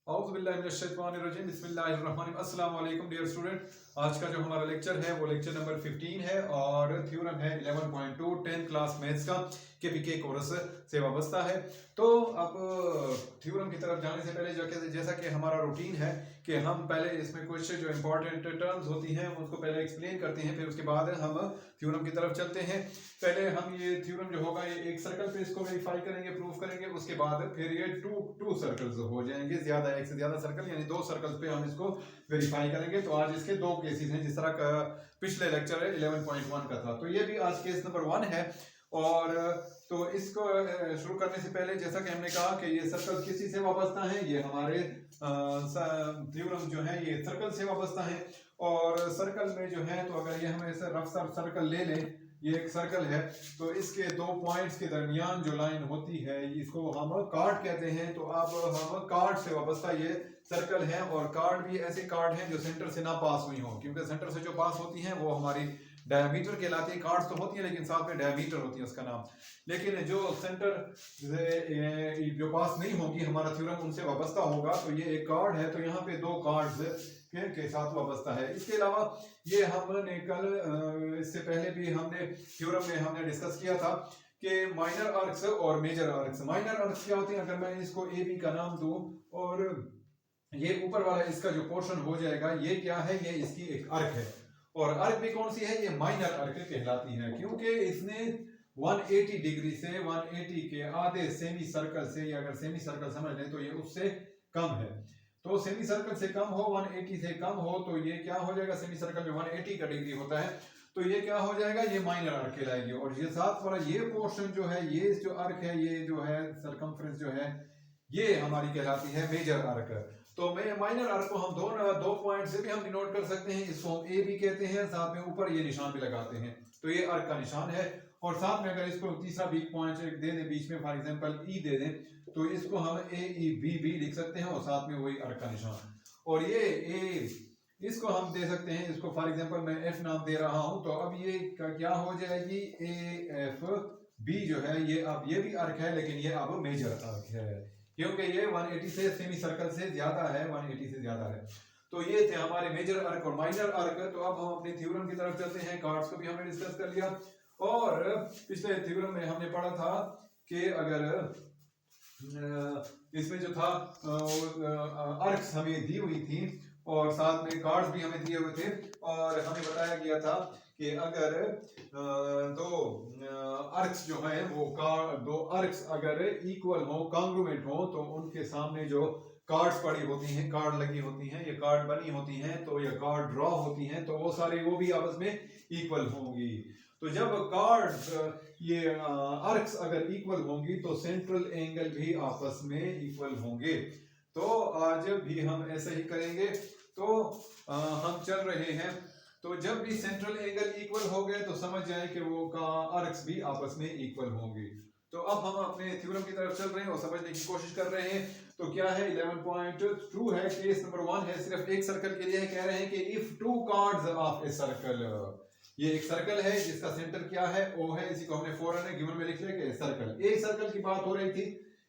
अस्सलाम वालेकुम dear student. आज का जो हमारा लेक्चर है वो लेक्चर नंबर 15 है और थ्योरम है 11.2 10th क्लास मैथ्स का केपीके कोर्स से वाबस्ता है। तो अब थ्योरम की तरफ जाने से पहले जैसा कि हमारा रूटीन है कि हम पहले इसमें कुछ जो इंपॉर्टेंट टर्म्स होती हैं उसको पहले एक्सप्लेन करते हैं, फिर उसके बाद हम थ्योरम की तरफ चलते हैं। पहले हम ये थ्योरम जो होगा ये एक सर्कल पे इसको वेरीफाई करेंगे, प्रूफ करेंगे, उसके बाद फिर ये टू सर्कल्स हो जाएंगे, ज्यादा एक से ज्यादा सर्कल यानी दो सर्कल्स पे हम इसको वेरीफाई करेंगे। तो आज इसके दो केसेस हैं, जिस तरह का पिछले लेक्चर 11.1 का था, तो ये भी आज केस नंबर 1 है। और तो इसको शुरू करने से पहले जैसा कि हमने कहा कि ये सर्कल किसी से वाबस्ता है, ये हमारे थ्योरम जो है ये सर्कल से वाबस्ता है। और सर्कल में जो है तो अगर ये हम ऐसे रफ सर्कल ले लें, ये एक सर्कल है, तो इसके दो पॉइंट्स के दरमियान जो लाइन होती है इसको हम कार्ड कहते हैं। तो अब हम कार्ड से वाबस्ता ये सर्कल है, और कार्ड भी ऐसे कार्ड हैं जो सेंटर से ना पास हुई हो, क्योंकि सेंटर से जो पास होती हैं वो हमारी डायमीटर कहलाती है। कार्ड्स तो होती है लेकिन साथ में डायमीटर होती है उसका नाम, लेकिन जो सेंटर से जो पास नहीं होगी हमारा थ्योरम उनसे वाबस्ता होगा। तो ये एक कार्ड है, तो यहाँ पे दो कार्ड्स के साथ वाबस्ता है। इसके अलावा ये हमने कल इससे पहले भी हमने थ्योरम में हमने डिस्कस किया था कि माइनर आर्क्स और मेजर आर्क्स। माइनर आर्क्स क्या होती हैं, अगर मैं इसको ए बी का नाम दूं और ये ऊपर वाला इसका जो पोर्शन हो जाएगा ये क्या है, ये इसकी एक आर्क है। और आर्क भी कौन सी है, ये माइनर आर्क कहलाती है, क्योंकि इसने 180 डिग्री से 180 के आधे सेमी सर्कल से, या अगर सेमी सर्कल समझ लें तो ये उससे कम है। तो सेमी सर्कल से कम हो, 180 से कम हो, तो ये क्या हो जाएगा, सेमी सर्कल में 180 का डिग्री होता है, तो ये क्या हो जाएगा, ये माइनर आर्क कहलाएगी। और ये साथ वाला ये पोर्शन जो है, ये जो आर्क है, ये जो है सरकमफ्रेंस जो है, ये हमारी कहलाती है मेजर आर्क। तो मैं माइनर आर्क को हम दो पॉइंट से भी हम डिनोट कर सकते हैं, इसको हम ए भी कहते हैं, साथ में ऊपर ये निशान भी लगाते हैं, तो ये आर्क का निशान है। और साथ में अगर इसको तीसरा वीक पॉइंट दे दें बीच में, फॉर एग्जांपल ई दे दें, तो इसको हम ए ई बी बी लिख सकते हैं, और साथ में वही आर्क का निशान। और ये ए इसको हम दे सकते हैं, इसको फॉर एग्जांपल मैं एफ नाम दे रहा हूं, तो अब ये क्या हो जाएगी, ए एफ बी जो है ये अब ये भी आर्क है, लेकिन ये अब मेजर आर्क है, क्योंकि ये 180 से सेमी सर्कल से ज्यादा है, 180 से ज्यादा है। तो ये थे हमारे मेजर आर्क और माइनर आर्क। तो अब हम अपने थ्योरम की तरफ चलते हैं। कार्ड्स को भी हमने डिस्कस कर लिया, और पिछले थ्योरम में हमने पढ़ा था कि अगर इसमें जो था आर्क्स हमें दी हुई थी और साथ में कार्ड्स भी हमें दिए हुए थे, और हमें बताया गया था कि अगर दो आर्क्स जो है वो दो आर्क्स अगर इक्वल हो, कांग्रुएंट हो, तो उनके सामने जो कार्ड्स पड़ी होती हैं, कार्ड लगी होती हैं, ये कार्ड बनी होती हैं, तो ये कार्ड ड्रॉ होती हैं, तो वो सारे वो भी आपस में इक्वल होंगी। तो जब कार्ड ये आर्क्स अगर इक्वल होंगी तो सेंट्रल एंगल भी आपस में इक्वल होंगे। तो आज भी हम ऐसे ही करेंगे। तो हम चल रहे हैं, तो जब भी सेंट्रल एंगल इक्वल हो गए तो समझ जाए कि वो का आर्क्स भी आपस में इक्वल होंगे। तो अब हम अपने थ्योरम की तरफ चल रहे हैं और समझने की कोशिश कर रहे हैं। तो क्या है, 11.2 है, केस नंबर 1 है, सिर्फ एक सर्कल के लिए कह रहे हैं कि if two chords of a circle, ये एक सर्कल है जिसका सेंटर क्या है, ओ है, इसी को हमने फौरन गिवन में लिख लिया कि सर्कल। एक सर्कल की बात हो रही थी,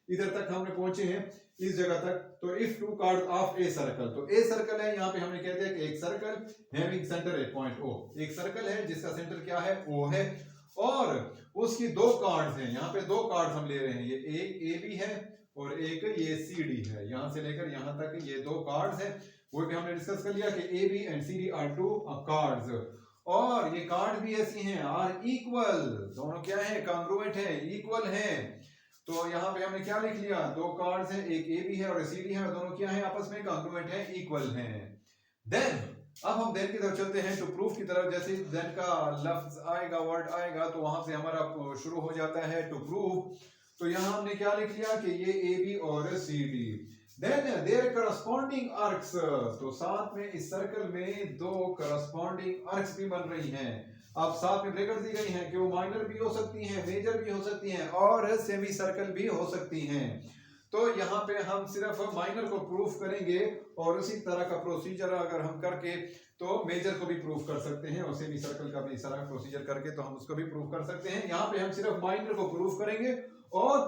इधर तक हमने पहुंचे हैं, इस जगह तक। तो if two card of a circle, तो ए सर्कल है, यहाँ पे हमने कह दिया कि एक circle having centre at point O, एक सर्कल है जिसका सेंटर क्या है, ओ है, और उसकी दो कार्ड्स हैं, यहाँ पे दो कार्ड्स हम ले रहे हैं, ये एक ए बी है और एक ये सी डी है, यहां से लेकर यहां तक ये दो कार्ड्स हैं। वो भी हमने डिस्कस कर लिया कि A B and C D are two chords, और ये कार्ड भी ऐसी हैं, आर इक्वल, दोनों क्या है, कांग्रुएंट है, इक्वल है। तो यहाँ पे हमने क्या लिख लिया, दो कार्ड्स हैं, एक ए बी है और सी डी है, दोनों क्या है, आपस में कांग्रुएंट है, इक्वल हैं। देन अब हम देन की तरफ चलते हैं, टू प्रूफ की तरफ। जैसे देन का लफ्ज आएगा, वर्ड आएगा, तो वहां से हमारा शुरू हो जाता है टू प्रूफ। तो यहाँ हमने क्या लिख लिया कि ये ए बी और C D, then their corresponding arcs, तो साथ में इस सर्कल में दो करस्पॉन्डिंग आर्क्स भी बन रही हैं। अब साथ में ब्रैकेट दी गई हैं कि वो माइनर भी हो सकती हैं, मेजर भी हो सकती हैं, और सेमी सर्कल भी हो सकती हैं। तो यहाँ पे हम सिर्फ माइनर को प्रूफ करेंगे, और उसी तरह का प्रोसीजर अगर हम करके तो मेजर को भी प्रूफ कर सकते हैं, और सेमी सर्कल का भी इस तरह प्रोसीजर करके तो हम उसको भी प्रूफ कर सकते हैं। यहाँ पे हम सिर्फ माइनर को प्रूफ करेंगे और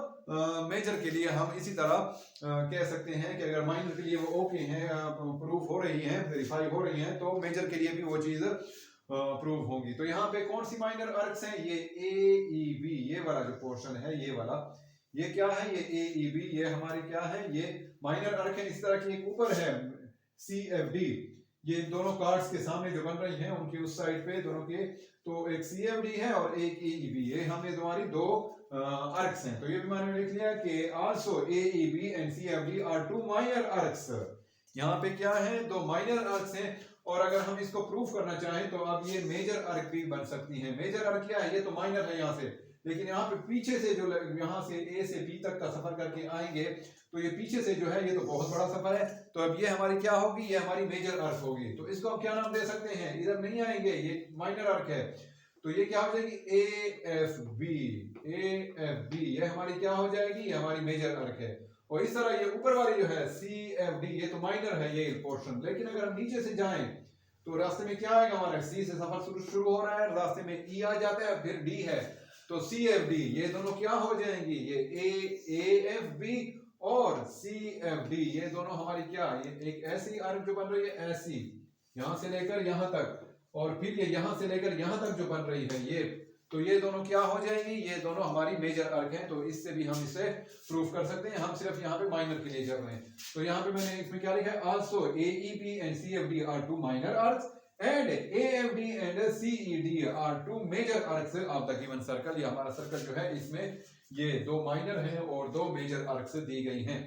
मेजर के लिए हम इसी तरह कह सकते हैं कि अगर माइनर के लिए वो ओके हैं, प्रूफ हो रही हैं, वेरीफाई हो रही हैं, तो मेजर के लिए भी वो चीज प्रूव होगी। तो यहाँ पे कौन सी माइनर आर्क्स हैं? ये ए ई बी, ये वाला जो पोर्शन है, ये वाला, ये क्या है? ये ए ई बी, ये हमारे क्या है? ये माइनर आर्क है। इस तरह की एक ऊपर है सी एफ डी, ये दोनों कार्ड्स के सामने जो बन रही हैं उनकी उस साइड पे दोनों के, तो एक सी एफ डी है और एक ए ई बी, ये हमें तुम्हारी दो आर्क्स हैं। तो ये भी मैंने लिख लिया कि also A E B and C F D are two minor arcs. यहाँ पे क्या है? दो माइनर आर्क्स हैं। और अगर हम इसको प्रूफ करना चाहें तो अब ये मेजर आर्क भी बन सकती है। मेजर आर्क क्या है? ये तो माइनर है यहाँ से, लेकिन यहाँ पे पीछे से जो यहाँ से ए से बी तक का सफर करके आएंगे, तो ये पीछे से जो है ये तो बहुत बड़ा सफर है, तो अब ये हमारी क्या होगी? ये हमारी मेजर आर्क होगी। तो इसको हम क्या नाम दे सकते हैं? इधर नहीं आएंगे, ये माइनर आर्क है, तो ये क्या हो जाएगी? A F B, A F B, ये हमारी क्या हो जाएगी? ये हमारी मेजर आर्क है। और इस तरह ये ऊपर वाली जो है सी एफ डी, ये तो माइनर है ये पोर्शन, लेकिन अगर हम नीचे से जाएं तो रास्ते में क्या आएगा? हमारा सी से सफर शुरू हो रहा है, रास्ते में ई आ जाता है, फिर डी है, तो सी एफ डी, ये दोनों क्या हो जाएंगी? ये ए एफ बी और सी एफ डी, ये दोनों हमारी क्या? ये एक ऐसी आर्क जो बन रही है, ऐसी यहां से लेकर यहां तक, और फिर ये यहां से लेकर यहां तक जो बन रही है ये, तो ये दोनों क्या हो जाएंगी? ये दोनों हमारी मेजर आर्क हैं। तो इससे भी हम इसे प्रूफ कर सकते हैं। हम सिर्फ यहाँ पे माइनर के लिए कर रहे हैं। तो यहाँ पे मैंने इसमें क्या लिखा है? Also AEB and CFD are two minor arcs and AFD and CED are two major arcs of the given circle. ये हमारा सर्कल जो है इसमें ये दो माइनर हैं और दो मेजर आर्क्स दी गई हैं।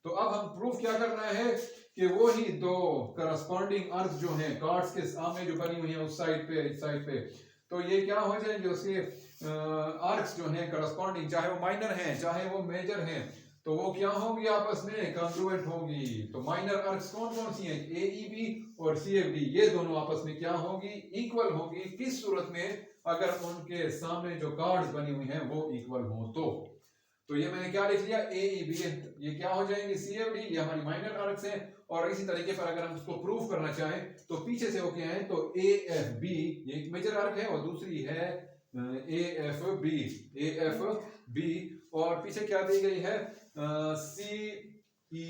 तो अब हम प्रूफ क्या करना है कि वो ही दो करस्पॉन्डिंग आर्क जो हैं कार्ड्स के सामने जो बनी हुई है उस साइड पे, इस साइड पे, तो ये क्या हो जाएंगे? उसके आर्क्स जो हैं करस्पॉन्डिंग, चाहे वो माइनर हैं चाहे वो मेजर हैं, तो वो क्या होंगी? आपस में कॉन्ग्रुएंट होंगी। तो माइनर आर्क्स कौन कौन सी हैं? AEB और CFD, ये दोनों आपस में क्या होंगी? इक्वल होंगी। किस सूरत में? अगर उनके सामने जो कार्ड्स बनी हुई हैं वो इक्वल हो तो ये मैंने क्या लिख लिया? AEB, ये क्या हो जाएंगे? CFD, ये हमारी माइनर आर्क्स हैं। और इसी तरीके पर अगर हम उसको प्रूफ करना चाहें तो पीछे से होके आए तो AFB, ये एक मेजर आर्क है, और दूसरी है AFB, और पीछे क्या दी गई है? CED,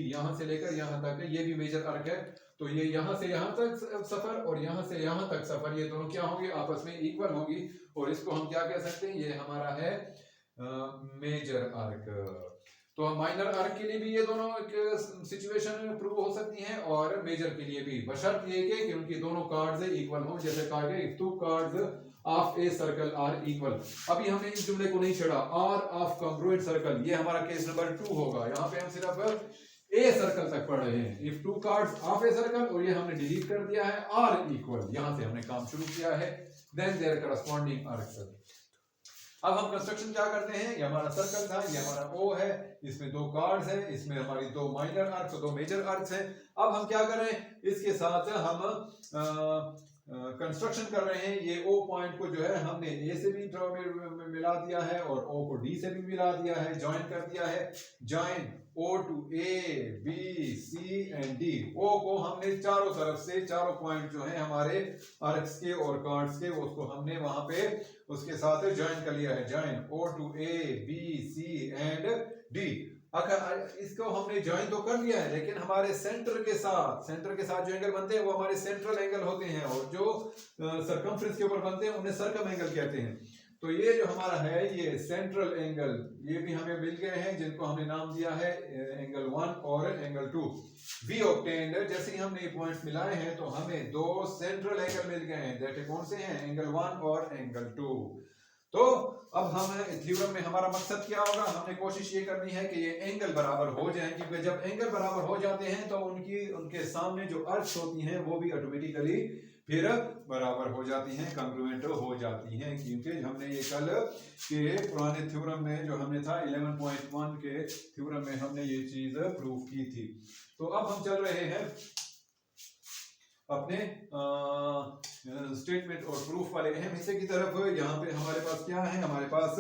यहां से लेकर यहां तक, ये भी मेजर आर्क है। तो ये यहां से यहां तक सफर और यहां से यहां तक सफर, ये दोनों क्या होंगे? आपस में इक्वल होंगी। और इसको हम क्या कह सकते हैं? ये हमारा है मेजर आर्क। तो माइनर आर्क के लिए भी ये दोनों सिचुएशन प्रूव हो सकती हैं और मेजर के लिए भी, बशर्त ये कि उनकी दोनों कार्ड्स इक्वल हो। जैसे कहा गया if two chords of a circle are equal. अभी हमने इस जुमले को नहीं छेड़ा, आर ऑफ कॉन्ग्रुएंट सर्कल, ये हमारा केस नंबर 2 होगा। यहाँ पे हम सिर्फ ए सर्कल तक पढ़ रहे हैं। If two chords of a circle, और ये हमने डिलीट कर दिया है, आर इक्वल, यहां से हमने काम शुरू किया है, देन देयर करस्पॉन्डिंग आर्क्स। अब हम कंस्ट्रक्शन क्या करते हैं? ये हमारा सर्कल था, ये हमारा ओ है, इसमें दो कार्ड्स हैं, इसमें हमारी दो माइनर आर्क्स और दो मेजर आर्क्स हैं। अब हम क्या कर रहे हैं? इसके साथ हम कंस्ट्रक्शन कर रहे हैं। ये ओ पॉइंट को जो है हमने ए से भी मिला दिया है और ओ को डी से भी मिला दिया है, ज्वाइन कर दिया है। Join O to A B C and D. O को हमने चारों तरफ से, चारों पॉइंट जो है हमारे आर्क्स के और कार्ड्स के, उसको हमने वहां पे उसके साथ ज्वाइन कर लिया है। Join O to A B C and D. अगर इसको हमने ज्वाइन तो कर लिया है, लेकिन हमारे सेंटर के साथ जो एंगल बनते हैं वो हमारे सेंट्रल एंगल होते हैं, और जो सरकमफ्रेंस के ऊपर बनते हैं उन्हें सर्कम एंगल कहते हैं। तो ये जो हमारा है ये सेंट्रल एंगल, ये भी हमें मिल गए हैं, जिनको हमने नाम दिया है एंगल 1 और एंगल 2। वी ऑब्टेन्ड, जैसे ही हमने ये पॉइंट्स मिलाए हैं तो हमें दो सेंट्रल एंगल मिल गए हैं, दैट कौन से हैं? एंगल 1 और एंगल 2। तो अब हम थ्योरम में हमारा मकसद क्या होगा? हमने कोशिश ये करनी है कि ये एंगल बराबर हो जाएं, क्योंकि जब एंगल बराबर हो जाते हैं तो उनके सामने जो आर्क्स होती हैं वो भी ऑटोमेटिकली फिर बराबर हो जाती हैं, कॉन्ग्रुएंट हो जाती हैं। क्योंकि हमने ये कल के पुराने थ्योरम में जो हमने था 11.1 के थ्योरम में हमने ये चीज प्रूव की थी। तो अब हम चल रहे हैं अपने स्टेटमेंट और प्रूफ वाले अहम हिस्से की तरफ। यहाँ पे हमारे पास क्या है? हमारे पास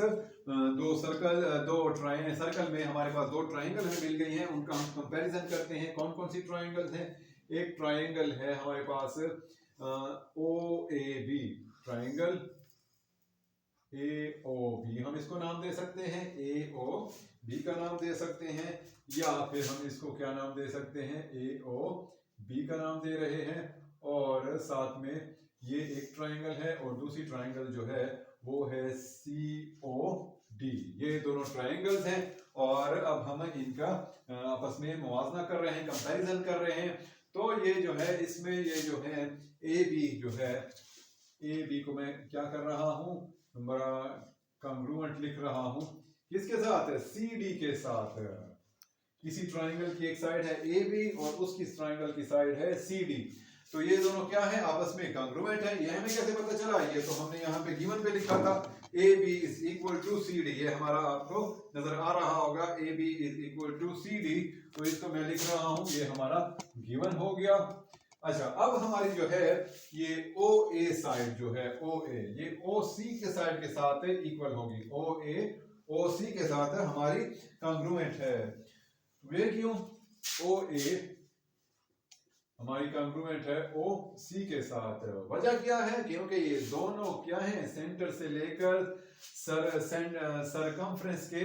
सर्कल में हमारे पास दो ट्राइंगल हमें मिल गई हैं, उनका हम कंपैरिजन करते हैं। कौन कौन सी ट्राइंगल्स हैं? एक ट्राइंगल है हमारे पास OAB ट्राइंगल, ए ओ बी, हम इसको नाम दे सकते हैं ए ओ बी का नाम दे सकते हैं, या फिर हम इसको क्या नाम दे सकते हैं, ए ओ बी का नाम दे रहे हैं। और साथ में ये एक ट्राइंगल है और दूसरी ट्राइंगल जो है वो है सी ओ डी। ये दोनों ट्राइंगल्स हैं और अब हम इनका आपस में मुवाजना कर रहे हैं, कंपैरिजन कर रहे हैं। तो ये जो है इसमें ये जो है ए बी जो है, ए बी को मैं क्या कर रहा हूँ, बड़ा कंग्रुएंट लिख रहा हूँ, किसके साथ, सी डी के साथ। किसी ट्राइंगल की एक साइड है ए बी और उसकी ट्राइंगल की साइड है सी डी, तो ये दोनों क्या है, आपस में कांग्रुएंट है। ये हमें कैसे पता चला, ये तो हमने यहाँ पे गिवन पे लिखा था, A B is equal to C D, ये हमारा आपको नजर आ रहा होगा, A B is equal to C D, तो इसको मैं लिख रहा हूँ, ये हमारा गिवन हो गया। अच्छा, अब हमारी जो है ये ओ ए साइड जो है, ओ ए ये ओ सी के साइड के साथ इक्वल होगी, ओ ए ओ सी के साथ हमारी कांग्रुएंट है। वे क्यों, ओ ए हमारी कांग्रुएंट है ओ सी के साथ, वजह क्या है, क्योंकि ये दोनों क्या है, सेंटर से लेकर सरकमफ्रेंस के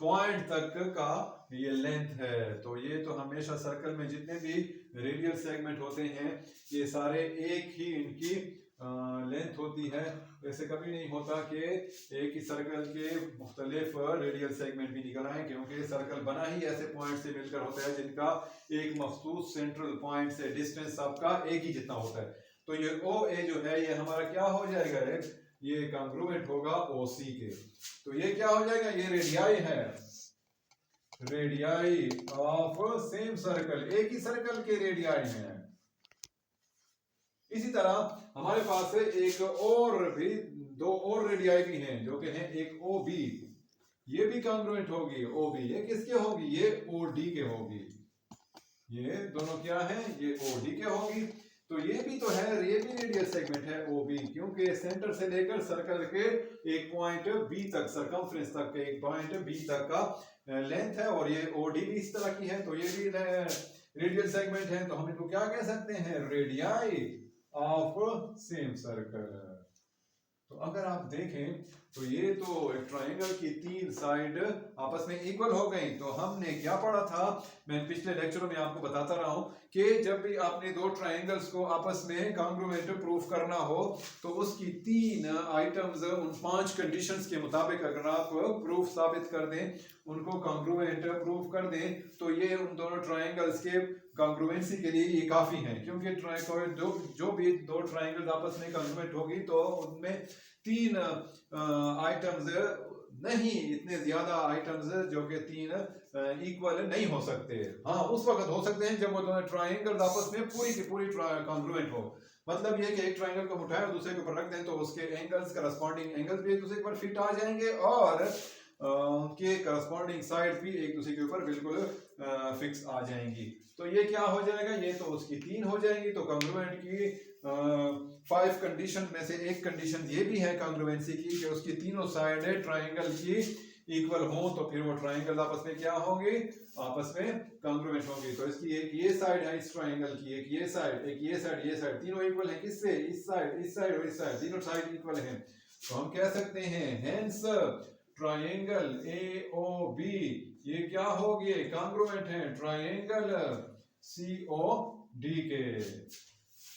पॉइंट तक का ये लेंथ है। तो ये तो हमेशा सर्कल में जितने भी रेडियल सेगमेंट होते हैं ये सारे एक ही इनकी लेंथ होती है। ऐसे कभी नहीं होता कि एक ही सर्कल के मुख्तलिफ रेडियल सेगमेंट भी निकल आए, क्योंकि सर्कल बना ही ऐसे पॉइंट से मिलकर होता है जिनका एक मखसूस सेंट्रल पॉइंट से डिस्टेंस आपका एक ही जितना होता है। तो ये ओ ए जो है ये हमारा क्या हो जाएगा, ये कांग्रुएंट होगा ओ सी के। तो ये क्या हो जाएगा, ये रेडियाई है, रेडियाई ऑफ सेम सर्कल, एक ही सर्कल के रेडियाई हैं। इसी तरह हमारे पास एक और भी दो और रेडियाई भी हैं जो कि हैं एक ओ बी, ये भी कांग्रुएंट होगी ओ बी, ये किसके होगी, ये ओ डी के होगी। ये दोनों क्या है, ये ओ डी के होगी। तो ये भी तो है, ये भी रेडियल सेगमेंट है ओ बी, क्योंकि सेंटर से लेकर सर्कल के एक पॉइंट बी तक, सरकमफ्रेंस तक के एक पॉइंट बी तक का लेंथ है, और ये ओ डी भी इस तरह की है, तो ये भी रेडियल सेगमेंट है। तो हम इनको क्या कह सकते हैं, रेडियाई ऑफ सेम सर्कल। तो अगर आप देखें तो ये तो एक ट्रायंगल की तीन साइड आपस में इक्वल हो गई। तो हमने क्या पढ़ा था, मैं पिछले लेक्चरों में आपको बताता रहा हूं कि जब भी आपने दो ट्रायंगल्स को आपस में कांग्रुएंट प्रूफ करना हो तो उसकी तीन आइटम्स उन 5 कंडीशंस के मुताबिक अगर आप प्रूफ साबित कर दें, उनको कांग्रुएंट प्रूफ कर दें, तो ये उन दोनों ट्रायंगल्स के कांग्रुएंसी के लिए ये काफी है। क्योंकि जो भी दो ट्रायंगल्स आपस में कांग्रुएंट होगी तो उनमें तीन आइटम्स नहीं, इतने ज्यादा आइटम्स जो कि तीन इक्वल नहीं हो सकते। हाँ, उस वक्त हो सकते हैं जब वो दोनों ट्रायंगल्स आपस में पूरी की पूरी कांग्रुएंट हो। मतलब ये कि एक ट्रायंगल को उठाए और दूसरे के ऊपर रख दें तो उसके एंगल्स, करस्पॉन्डिंग एंगल्स भी एक दूसरे के ऊपर फिट आ जाएंगे और के करस्पॉन्डिंग साइड भी एक दूसरे के ऊपर बिल्कुल फिक्स आ जाएंगी। तो ये क्या हो जाएगा, ये तो उसकी तीन हो जाएंगी। तो कांग्रुएंट की 5 कंडीशन में से एक कंडीशन ये भी है कांग्रुएंसी की कि उसकी तीनों साइड ट्रायंगल की इक्वल हो, तो फिर वो ट्रायंगल आपस में क्या होंगे, आपस में कांग्रुएंट होंगे। तो इसकी एक ये साइड है इस ट्रायंगल की, एक ये साइड, एक ये साइड, ये साइड, तीनों इक्वल है किससे, इस साइड और इस साइड, तीनों साइड इक्वल है। तो हम कह सकते हैं hence triangle A O B ये क्या हो गए, कांग्रुएंट है ट्रायंगल सी ओ डी के।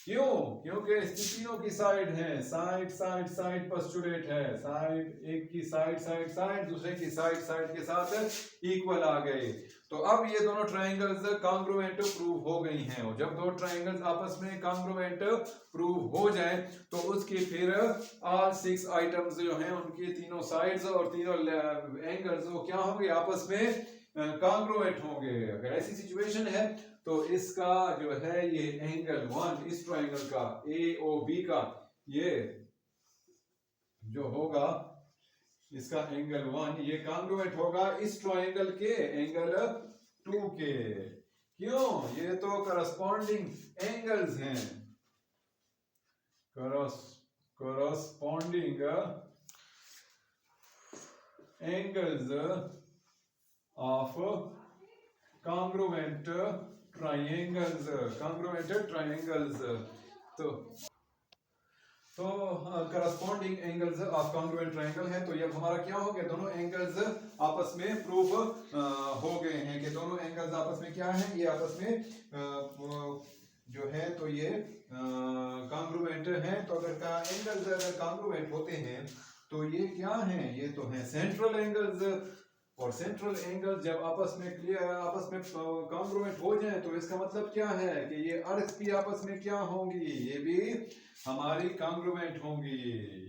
क्यों, क्योंकि इसकी तीनों की साइड है, साइड साइड साइड पोस्टुलेट है, साइड एक की साइड साइड साइड, दूसरे की साइड साइड के साथ इक्वल आ गए। तो अब ये दोनों ट्रायंगल्स कांग्रुएंट प्रूव हो गई हैं। और जब दो ट्रायंगल्स आपस में कांग्रुएंट प्रूव हो जाए तो उसके फिर ऑल 6 आइटम्स जो हैं उनकी तीनों साइड्स और तीनों एंगल्स वो क्या होंगे, आपस में कांग्रुएंट होंगे। अगर ऐसी सिचुएशन है तो इसका जो है ये एंगल 1 इस ट्रायंगल का ए ओ बी का ये जो होगा इसका एंगल 1 ये कांग्रुएंट होगा इस ट्रायंगल के एंगल 2 के। क्यों, ये तो करस्पॉन्डिंग एंगल्स हैं, corresponding angles of congruent triangles, congruent triangles. तो corresponding angles of congruent triangle है, तो ये हमारा क्या हो गया, दोनों एंगल्स आपस में प्रूव हो गए हैं कि दोनों एंगल्स आपस में क्या है, ये आपस में जो है तो ये कॉन्ग्रुएंट हैं। तो अगर एंगल्स अगर कॉन्ग्रुएंट होते हैं तो ये क्या हैं, ये तो है सेंट्रल एंगल्स। और सेंट्रल एंगल जब आपस में कॉन्ग्रुएंट हो जाए तो इसका मतलब क्या है कि ये अर्थ भी आपस में क्या होंगी, ये भी हमारी कॉन्ग्रुएंट होंगी।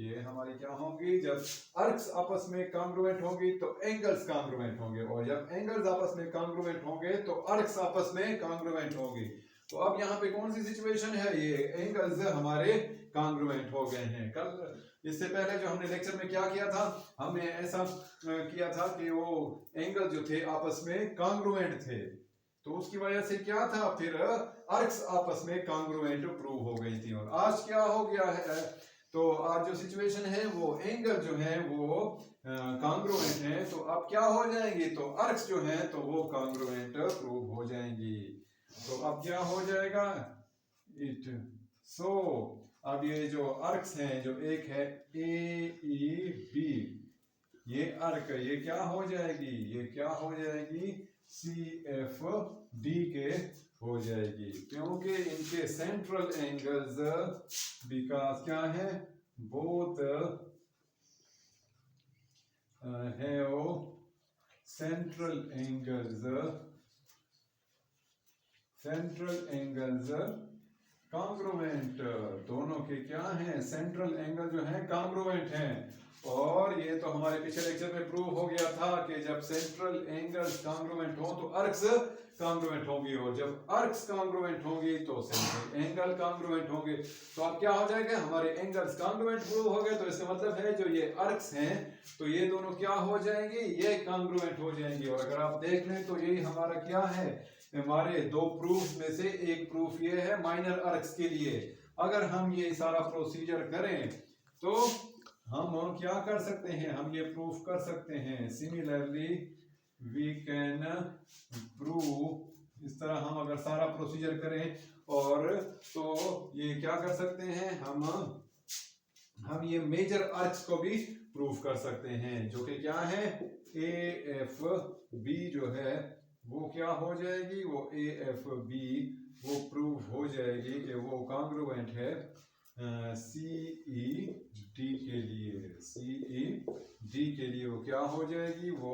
ये हमारी क्या होंगी, जब अर्थ आपस में कॉन्ग्रुएंट होंगी तो एंगल्स कॉन्ग्रुएंट होंगे, और जब एंगल्स आपस में कॉन्ग्रुएंट होंगे तो अर्थ आपस में कॉन्ग्रुएंट होंगी। तो अब यहाँ पे कौन सी सिचुएशन है, ये एंगल्स हमारे कॉन्ग्रुएंट हो गए हैं। कल इससे पहले जो हमने लेक्चर में क्या किया था, हमने ऐसा किया था कि वो एंगल जो थे आपस में कॉन्ग्रुएंट थे, तो उसकी वजह से क्या था, फिर आर्क्स आपस में कॉन्ग्रुएंट प्रूव हो गई थी। और आज क्या हो गया है, तो आज जो सिचुएशन है वो एंगल जो है वो कॉन्ग्रुएंट है, तो अब क्या हो जाएंगे, तो आर्क्स जो है तो वो कॉन्ग्रुएंट प्रूव हो जाएंगी। तो अब क्या हो जाएगा, इट सो अब ये जो आर्क्स हैं, जो एक है ए ई बी, ये आर्क ये क्या हो जाएगी, ये क्या हो जाएगी, सी एफ डी के हो जाएगी, क्योंकि इनके सेंट्रल एंगल्स बिकॉज क्या है, बोथ है वो सेंट्रल एंगल्स कॉन्ग्रुएंट, दोनों के क्या हैं, सेंट्रल एंगल जो है कॉन्ग्रुएंट हैं। और ये तो हमारे पिछले लेक्चर में प्रूव हो गया था कि जब सेंट्रल एंगल्स कॉन्ग्रुएंट हो तो आर्क्स कॉन्ग्रुएंट होंगी, और जब आर्क्स कॉन्ग्रुएंट होंगी तो सेंट्रल एंगल कॉन्ग्रुएंट होंगे। तो अब क्या हो जाएगा, हमारे एंगल्स कॉन्ग्रुएंट प्रूव हो गए, तो इसका मतलब है जो ये आर्क्स हैं तो ये दोनों क्या हो जाएंगे, ये कॉन्ग्रुएंट हो जाएंगे। और अगर आप देख लें तो ये हमारा क्या है, हमारे दो प्रूफ में से एक प्रूफ ये है माइनर आर्क्स के लिए। अगर हम ये सारा प्रोसीजर करें तो हम क्या कर सकते हैं, हम ये प्रूफ कर सकते हैं, सिमिलरली वी कैन प्रूव, इस तरह हम अगर सारा प्रोसीजर करें और तो ये क्या कर सकते हैं, हम ये मेजर आर्क्स को भी प्रूफ कर सकते हैं, जो कि क्या है, ए एफ बी जो है वो क्या हो जाएगी, वो ए एफ बी वो प्रूव हो जाएगी कि वो कॉन्ग्रुएंट है सी ई डी के लिए, सी ई डी के लिए वो क्या हो जाएगी, वो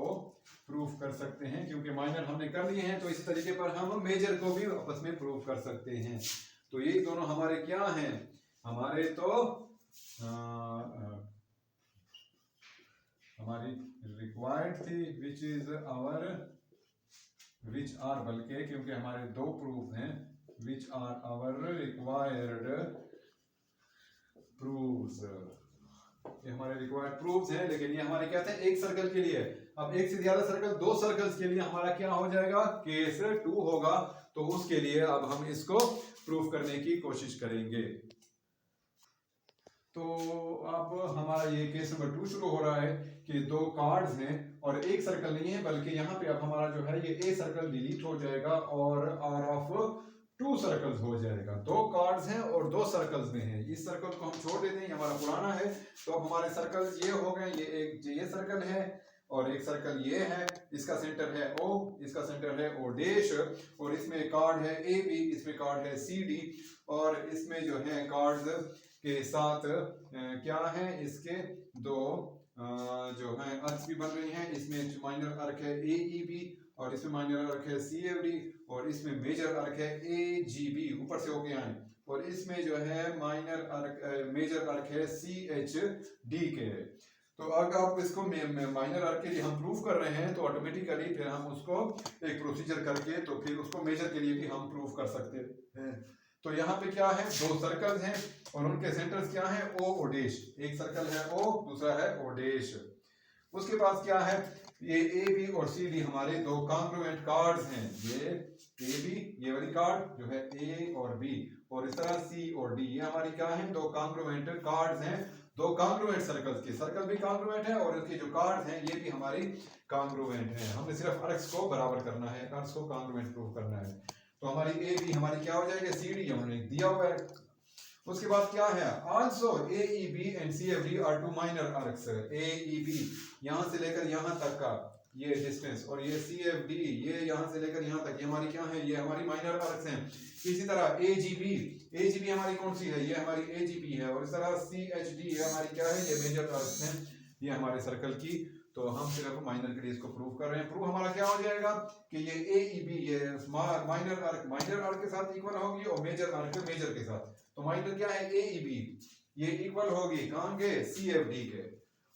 प्रूफ कर सकते हैं, क्योंकि माइनर हमने कर लिए हैं। तो इसी तरीके पर हम मेजर को भी आपस में प्रूफ कर सकते हैं। तो ये दोनों हमारे क्या हैं, हमारे तो हमारी रिक्वायर्ड थी विच आर बल्कि, क्योंकि हमारे दो प्रूफ हैं, which are our required proofs, ये हमारे रिक्वायर्ड प्रूफ्स हैं। लेकिन ये हमारे क्या थे, एक सर्कल के लिए। अब एक से ज्यादा सर्कल, दो सर्कल्स के लिए हमारा क्या हो जाएगा, केस 2 होगा। तो उसके लिए अब हम इसको प्रूफ करने की कोशिश करेंगे। तो अब हमारा ये केस नंबर 2 शुरू हो रहा है कि दो कार्ड्स हैं और एक सर्कल नहीं है, बल्कि यहाँ पे अब हमारा जो है ये ए सर्कल डिलीट हो जाएगा और आर ऑफ 2 सर्कल्स हो जाएगा। दो कार्ड्स हैं और 2 सर्कल्स में हैं। इस सर्कल को हम छोड़ देते हैं, ये हमारा पुराना है। तो अब हमारे सर्कल ये हो गए, ये सर्कल है और एक सर्कल ये है, इसका सेंटर है O, इसका सेंटर है O डैश, और इसमें कार्ड है AB, इसमें कार्ड है CD, और इसमें जो है कार्ड्स के साथ क्या है, इसके दो जो है अर्क्स भी बन रही हैं। इसमें माइनर अर्क है AEB और इसमें माइनर अर्क है CFD और इसमें मेजर अर्क है AGB, ऊपर से होके आए, और इसमें जो है माइनर अर्क मेजर अर्क है CHD के। तो अगर आप इसको माइनर अर्क के लिए हम प्रूफ कर रहे हैं तो ऑटोमेटिकली फिर हम उसको एक प्रोसीजर करके तो फिर उसको मेजर के लिए भी हम प्रूफ कर सकते हैं। तो यहाँ पे क्या है, 2 सर्कल्स हैं और उनके सेंटर्स क्या हैं, O डैश, एक सर्कल है O, दूसरा है O डैश। उसके पास क्या है, ये AB और CD हमारे 2 कॉन्ग्रुएंट कार्ड्स हैं। ये AB, ये वाली कार्ड जो है A और B, और इस तरह C और D, ये हमारी क्या है, 2 कॉन्ग्रुएंट कार्ड्स हैं। 2 कॉन्ग्रुएंट सर्कल्स के, सर्कल भी कॉन्ग्रुएंट है और इनके जो कार्ड्स हैं ये भी हमारी कॉन्ग्रुएंट है। हमने सिर्फ आर्क्स को बराबर करना है, आर्क्स को कॉन्ग्रुएंट प्रूव करना है। तो हमारी AB हमारी क्या हो जाएगी, CD हमने दिया हुआ है। उसके बाद क्या है, also AEB and CFD are two minor arcs. AEB यहाँ से लेकर यहाँ तक का ये डिस्टेंस, और ये CFD ये यहाँ से लेकर यहाँ तक, ये हमारी क्या है, ये हमारी माइनर आर्क्स हैं। इसी तरह AGB हमारी कौन सी है, ये हमारी AGB है, और इस तरह CHD ये हमारी क्या है, ये मेजर आर्क्स हैं, ये हमारे सर्कल की। तो हम सिर्फ माइनर के लिए इसको प्रूव कर रहे हैं। प्रूव हमारा क्या हो जाएगा कि ये AEB ये माइनर आर्क के साथ इक्वल होगी और मेजर आर्क मेजर के साथ। तो माइनर क्या है, AEB ये इक्वल होगी कहाँ के, CFD के,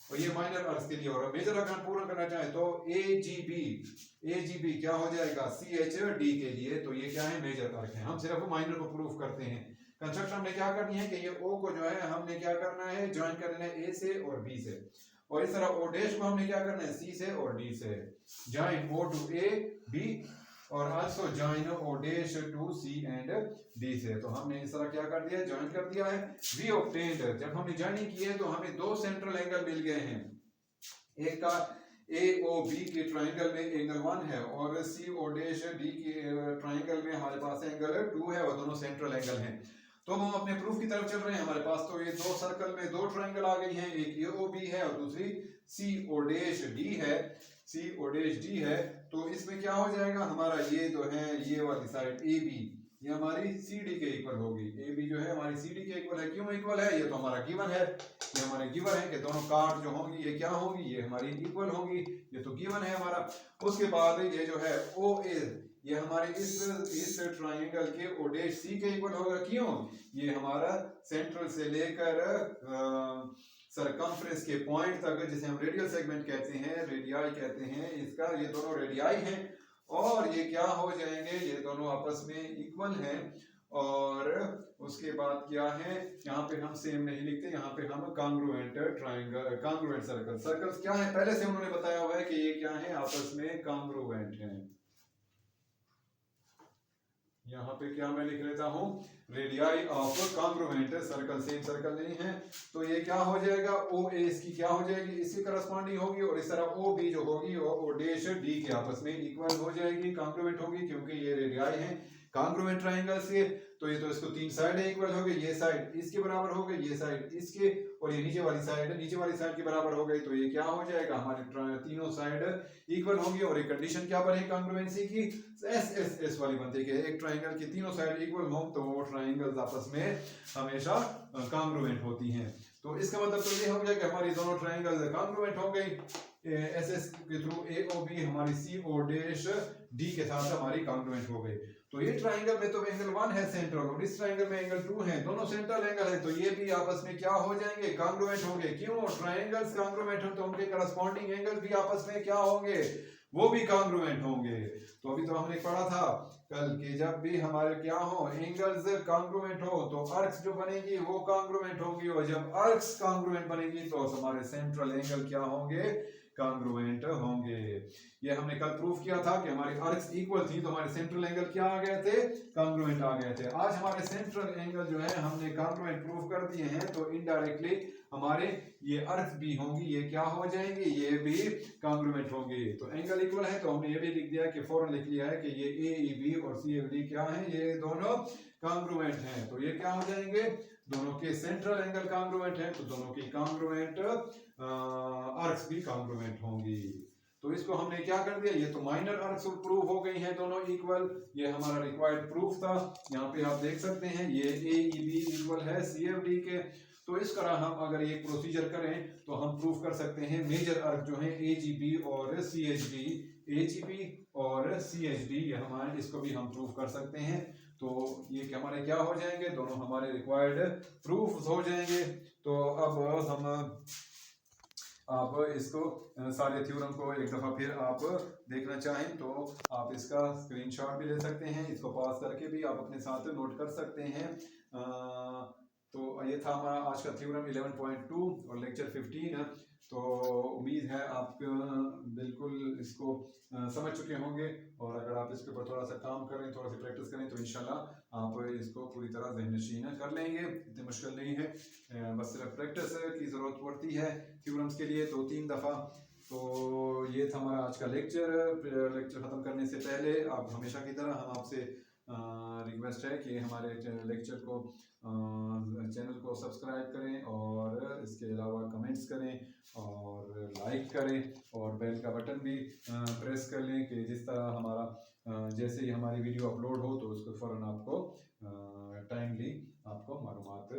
और ये माइनर आर्क के लिए। और मेजर आर्क पूरा करना चाहे तो AGB क्या हो जाएगा, CHD के लिए। तो ये क्या है, मेजर आर्क है। हम सिर्फ माइनर को प्रूव करते हैं। कंस्ट्रक्शन हमने क्या करनी है कि ये O को जो है हमने क्या करना है, ज्वाइन करना है A से और B से, और इस तरह O डैश को हमने क्या करना है, C से और D से। Join O to A B और also join O dash to C and D से। तो हमने इस तरह क्या कर दिया, ज्वाइन कर दिया है। वी ऑब्टेन्ड, जब हमने ज्वाइनिंग की है तो हमें दो सेंट्रल एंगल मिल गए हैं। एक का AOB के ट्राइंगल में एंगल 1 है और CO डैश D के ट्राइंगल में हमारे पास एंगल 2 है, और दोनों सेंट्रल एंगल हैं। तो हम अपने प्रूफ की तरफ चल रहे हैं। हमारे पास तो ये दो सर्कल में दो ट्राइंगल आ गई हैं, एक AOB है और दूसरी CO'D है, CO'D है। तो इसमें क्या हो जाएगा हमारा, ये जो है ये वाली साइड AB ये हमारी CD के इक्वल होगी। AB जो है हमारी CD के इक्वल है। क्यों इक्वल है, ये तो हमारा गिवन है, ये हमारे गिवन है कि दोनों कार्ड जो होंगी ये क्या होंगी, ये हमारी इक्वल होंगी, ये तो गिवन है हमारा। उसके बाद ये जो है OA ये हमारे इस ट्राइंगल के O डैश C के इक्वल होगा। क्यों, ये हमारा सेंट्रल से लेकर सरकमफ्रेंस के पॉइंट तक, जिसे हम रेडियल सेगमेंट कहते हैं, रेडियाई कहते हैं इसका, ये दोनों रेडियाई हैं और ये क्या हो जाएंगे, ये दोनों आपस में इक्वल हैं। और उसके बाद क्या है, यहाँ पे हम सेम नहीं लिखते, यहाँ पे हम कांग्रुएंट ट्राइंगल, कांग्रुएंट सर्कल्स क्या है पहले से उन्होंने बताया हुआ है कि ये क्या है, आपस में कांग्रुएंट हैं। यहाँ पे क्या मैं लिख लेता हूँ, radii of congruent circle, same circle नहीं है। तो ये क्या हो जाएगा, OA इसकी क्या हो जाएगी, इसकी करस्पॉन्डिंग होगी, और इस तरह OB जो होगी वो O डैश D के आपस में इक्वल हो जाएगी, कांग्रुएंट होगी, क्योंकि ये रेडियाई हैं कांग्रुएंट ट्राइंगल से। तो ये तो इसको तीन साइड इक्वल हो गई, ये साइड इसके बराबर हो गई, ये साइड इसके, और ये नीचे वाली साइड के बराबर हो गई। तो ये क्या हो जाएगा, हमारे तीनों साइड इक्वल होंगी। और एक कंडीशन क्या बने कांग्रुएंसी की, S वाली बनती है कि एक ट्राइंगल की तीनों साइड इक्वल हो तो वो ट्राइंगल्स आपस में हमेशा कांग्रुएंट होती हैं। तो इसका मतलब तो ये हो गया कि हमारी दोनों ट्राइंगल्स कांग्रुएंट हो गई। SS के थ्रू AOB हमारी CO डैश D के साथ हमारी कांग्रुएंट हो गई। तो ये ट्राइंगल में तो एंगल 1 है सेंट्रल, और इस ट्राइंगल में एंगल 2 है, दोनों सेंट्रल एंगल है। तो ये भी आपस में क्या हो जाएंगे, कांग्रुएंट होंगे। क्यों, ट्राइंगल्स कांग्रुएंट हो तो उनके करस्पॉन्डिंग एंगल भी आपस में क्या होंगे, वो भी कांग्रुएंट होंगे। तो अभी तो हमने पढ़ा था कल कि जब भी हमारे क्या हो, एंगल्स कांग्रुएंट हो तो आर्क्स जो बनेगी वो कांग्रुएंट होंगी, और जब आर्क्स कांग्रुएंट बनेगी तो हमारे सेंट्रल एंगल क्या होंगे, कांग्रुएंट होंगे। ये हमने कल प्रूफ किया था कि हमारी आर्क्स इक्वल थी तो हमारे सेंट्रल एंगल क्या आ गए थे, कांग्रुएंट आ गए थे। आज हमारे सेंट्रल एंगल जो है हमने कांग्रुएंट प्रूफ कर दिए हैं, तो इनडायरेक्टली हमारे ये आर्क्स भी होंगी, ये क्या हो जाएंगे, ये भी कांग्रुएंट होंगे। तो एंगल इक्वल है तो हमने ये भी लिख दिया कि फौरन लिख लिया है कि ये AEB और CFD क्या है, ये दोनों कांग्रुएंट हैं। तो ये क्या हो जाएंगे, दोनों के सेंट्रल एंगल कांग्रुएंट है, तो दोनों की कांग्रुएंट आर्क्स भी कांग्रुएंट होंगी। तो इसको हमने क्या कर दिया, ये तो माइनर आर्क्स प्रूव हो गई हैं दोनों इक्वल, ये हमारा रिक्वायर्ड प्रूफ था। यहाँ पे आप देख सकते हैं ये AEB इक्वल है CFD के। तो इस तरह हम अगर ये प्रोसीजर करें तो हम प्रूफ कर सकते हैं मेजर आर्क जो है AGB और CHD, AGB और CHD, ये हमारे इसको भी हम प्रूफ कर सकते हैं। तो ये हमारे क्या हो जाएंगे, दोनों हमारे रिक्वायर्ड प्रूफ हो जाएंगे। तो अब हम आप इसको सारे थ्योरम को एक दफ़ा फिर आप देखना चाहें तो आप इसका स्क्रीनशॉट भी ले सकते हैं, इसको पॉज करके भी आप अपने साथ नोट कर सकते हैं। तो ये था हमारा आज का थ्योरम 11.2 और लेक्चर 15। तो उम्मीद है आप बिल्कुल इसको समझ चुके होंगे, और अगर आप इसके ऊपर थोड़ा सा काम करें, थोड़ा सा प्रैक्टिस करें तो इंशाल्लाह आप इसको पूरी तरह ज़हननशीन कर लेंगे। इतनी मुश्किल नहीं है, बस सिर्फ प्रैक्टिस की ज़रूरत पड़ती है थ्योरम्स के लिए, 2-3 दफ़ा। तो ये था हमारा आज का लेक्चर ख़त्म करने से पहले आप हमेशा की तरह हम आपसे रिक्वेस्ट है कि हमारे लेक्चर को चैनल को सब्सक्राइब करें और इसके अलावा कमेंट्स करें और लाइक करें और बेल का बटन भी प्रेस कर लें कि जिस तरह हमारा जैसे ही हमारी वीडियो अपलोड हो तो उसको फ़ौरन आपको टाइमली आपको मालूमात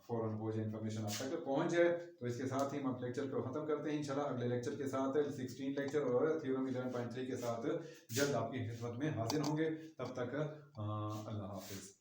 फ़ौरन हो जाए, इन्फॉर्मेशन आप तक पहुंच जाए। तो इसके साथ ही हम लेक्चर को ख़त्म करते हैं इंशाल्लाह। अगले लेक्चर के साथ 16 लेक्चर और थ्योरम 11.3 के साथ जल्द आपकी खिदमत में हाजिर होंगे। तब तक अल्लाह हाफिज़।